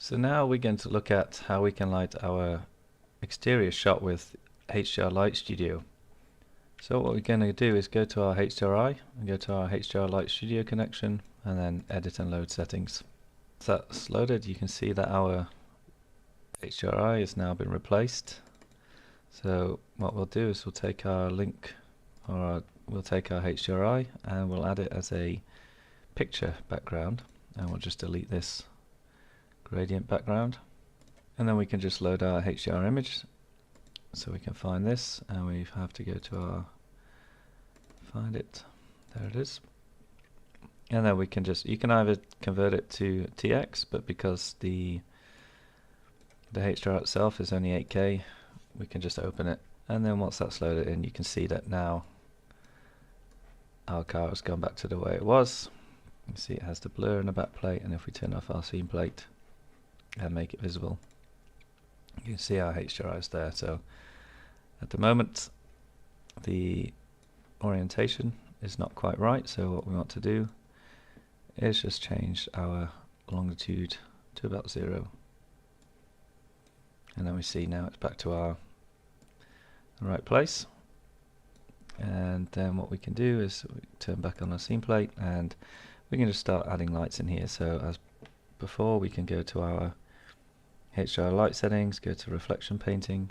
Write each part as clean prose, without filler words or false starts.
So now we're going to look at how we can light our exterior shot with HDR Light Studio. So what we're going to do is go to our HDRI and go to our HDR Light Studio connection and then edit and load settings. Once that's loaded, you can see that our HDRI has now been replaced. So what we'll do is we'll take our link, or we'll take our HDRI and we'll add it as a picture background, and we'll just delete this gradient background, and then we can just load our HDR image. So we can find this, and we have to go to our find it, there it is, and then we can just, you can either convert it to TX, but because the HDR itself is only 8K, we can just open it, and then once that's loaded in, you can see that now our car has gone back to the way it was. You can see it has the blur in the back plate, and if we turn off our scene plate and make it visible, you can see our HDRI is there. So at the moment the orientation is not quite right, so what we want to do is just change our longitude to about 0, and then we see now it's back to our right place. And then what we can do is we turn back on our scene plate and we can just start adding lights in here. So as before, we can go to our HDR light settings, go to reflection painting,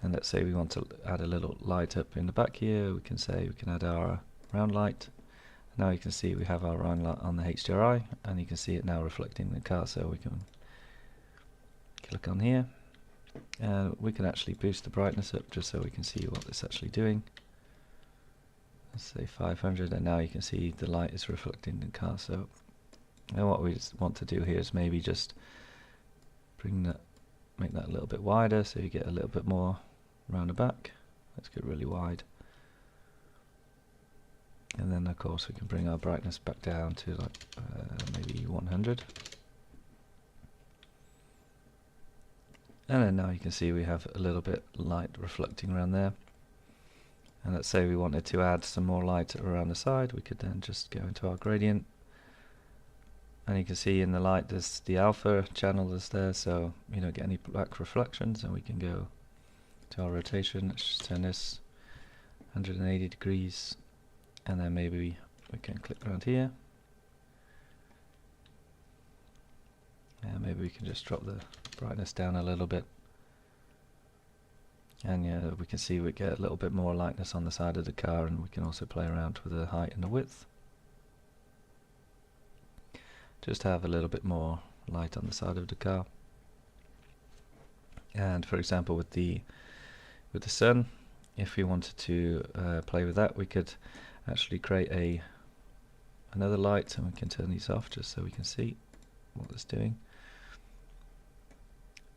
and let's say we want to add a little light up in the back here. We can say we can add our round light. Now you can see we have our round light on the HDRI, and you can see it now reflecting the car. So we can click on here and we can actually boost the brightness up just so we can see what it's actually doing. Let's say 500, and now you can see the light is reflecting the car. So and what we just want to do here is maybe just bring that, make that a little bit wider so you get a little bit more around the back. Let's get really wide, and then of course we can bring our brightness back down to like maybe 100, and then now you can see we have a little bit light reflecting around there. And let's say we wanted to add some more light around the side, we could then just go into our gradient, and you can see in the light there's the alpha channel that's there, so you don't get any black reflections. And we can go to our rotation, let's just turn this 180 degrees, and then maybe we can click around here, and maybe we can just drop the brightness down a little bit. And yeah, we can see we get a little bit more lightness on the side of the car, and we can also play around with the height and the width. Just to have a little bit more light on the side of the car. And for example with the sun, if we wanted to play with that, we could actually create another light, and we can turn these off just so we can see what it's doing.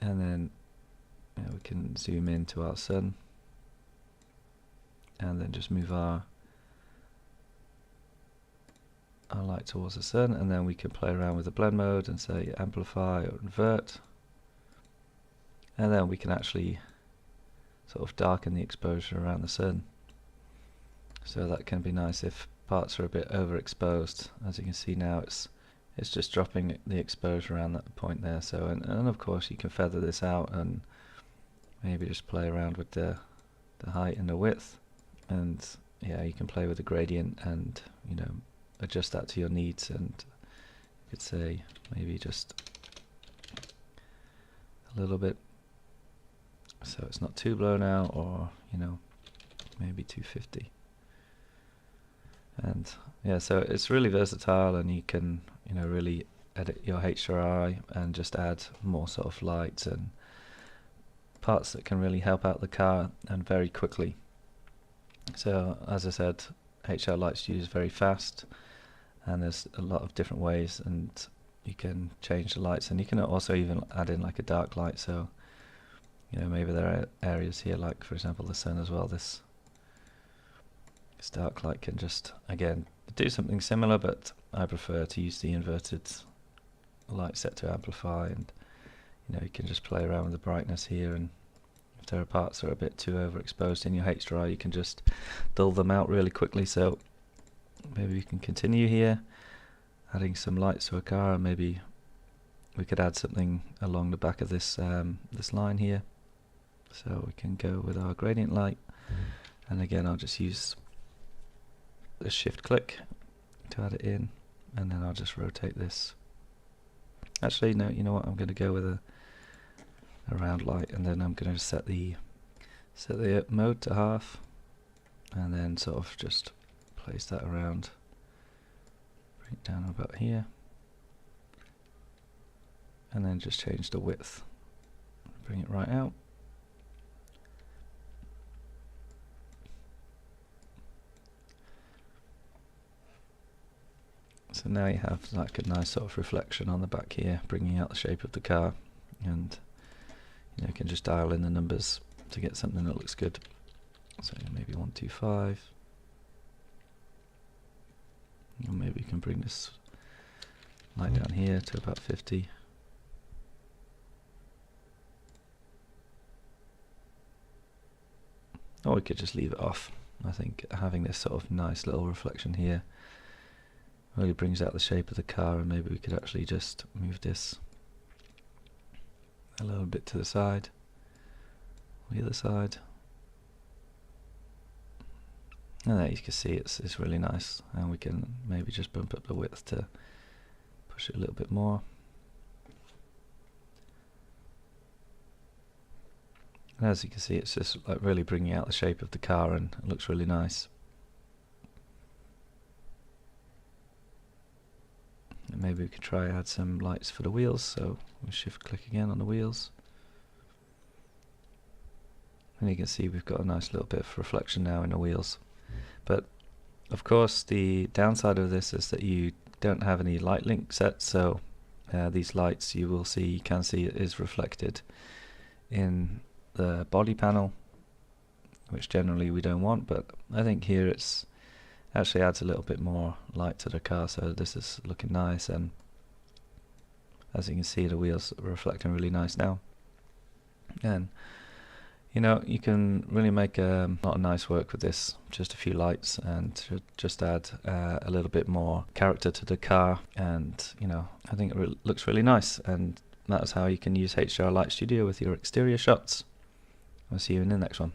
And then we can zoom into our sun and then just move our light towards the sun, and then we can play around with the blend mode and say amplify or invert, and then we can actually sort of darken the exposure around the sun. So that can be nice if parts are a bit overexposed. As you can see now, it's just dropping the exposure around that point there. So and of course you can feather this out and maybe just play around with the height and the width, and yeah, you can play with the gradient and adjust that to your needs. And you could say maybe just a little bit so it's not too blown out, or maybe 250. And yeah, so it's really versatile, and you can really edit your HDRI and just add more sort of lights and parts that can really help out the car and very quickly. So as I said, HDR Light Studio is very fast, and there's a lot of different ways, and you can change the lights, and you can also even add in like a dark light. So maybe there are areas here, like for example the sun as well. This dark light can just again do something similar, but I prefer to use the inverted light set to amplify, and you can just play around with the brightness here, and if there are parts that are a bit too overexposed in your HDRI, you can just dull them out really quickly. So maybe we can continue here, adding some lights to a car, and maybe we could add something along the back of this this line here. So we can go with our gradient light, and again I'll just use the shift click to add it in, and then I'll just rotate this. Actually no, you know what, I'm going to go with a round light, and then I'm going to set the mode to half, and then sort of just place that around, bring it down about here, and then just change the width, bring it right out. So now you have like a nice sort of reflection on the back here, bringing out the shape of the car, and you can just dial in the numbers to get something that looks good. So maybe 125, and maybe you can bring this light down here to about 50. Or we could just leave it off. I think having this sort of nice little reflection here really brings out the shape of the car, and maybe we could actually just move this a little bit to the side, the other side, and there you can see it's really nice, and we can maybe just bump up the width to push it a little bit more. And as you can see, it's just like really bringing out the shape of the car, and it looks really nice. And maybe we could try add some lights for the wheels, so we'll shift click again on the wheels. And you can see we've got a nice little bit of reflection now in the wheels. But of course the downside of this is that you don't have any light link set, so these lights you can see it is reflected in the body panel, which generally we don't want, but I think here it's actually adds a little bit more light to the car, so this is looking nice, and as you can see the wheels are reflecting really nice now. And you can really make a lot of nice work with this, just a few lights, and just add a little bit more character to the car, and I think it looks really nice. And that's how you can use HDR Light Studio with your exterior shots. I'll see you in the next one.